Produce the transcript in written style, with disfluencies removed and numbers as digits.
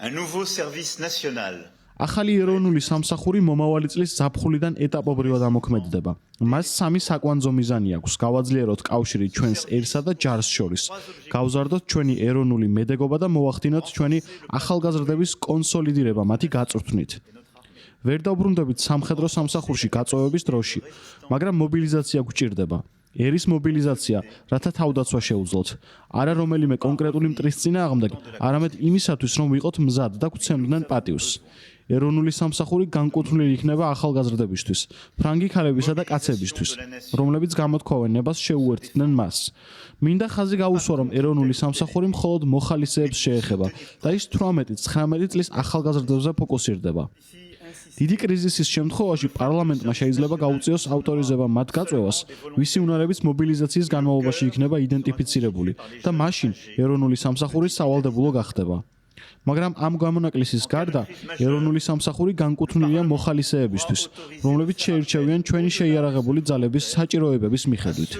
Un nouveau service national. ახალი ეროვნული სამსახური მომავალი წლის ზაფხულიდან ეტაპობრივად ამოქმედდება. მას სამი საკვანძო მიზანი აქვს: გავაძლიეროთ კავშირი ჩვენს ერსა და ჯარს შორის, გავზარდოთ ჩვენი ეროვნული მედეგობა და მოვახდინოთ ჩვენი ახალგაზრდების კონსოლიდირება მათი გაწვრთნით. ვერ დავბრუნდებით სამხედრო სამსახურში გაწვევების დროში, მაგრამ მობილიზაცია გვჭირდება. ერის მობილიზაცია, რათა თავდაცვა შეუძლოთ. არა რომელიმე კონკრეტული მტრის წინააღმდეგ, არამედ იმისათვის, რომ ვიყოთ მზად და გვცემდნენ პატივს. ეროვნული სამსახური განკუთვნილი იქნება ახალგაზრდებისთვის, ფრანგი ქალებისა და კაცებისთვის, რომლებიც გამოთქვავენ ნებას შეუერთდნენ მას. მინდა ხაზი გაუსვა, რომ ეროვნული სამსახური მხოლოდ მოხალისეებს შეეხება და ის 18-19 წლის ახალგაზრდებზე ფოკუსირდება. დიდი კრიზისის შემთხვევაში პარლამენტმა შეიძლება გაუწიოს ავტორიზება მათ გაწვევას, ვისი უნარების მობილიზაციის განმავლობაში იქნება იდენტიფიცირებული და მაშინ ეროვნული სამსახური სავალდებულო გახდება. მაგრამ ამ გამონაკლისის გარდა ეროვნული სამსახური განკუთვნილია მოხალისეებისთვის, რომლებიც შეირჩევიან ჩვენი შეიარაღებული ძალების საჭიროებების მიხედვით.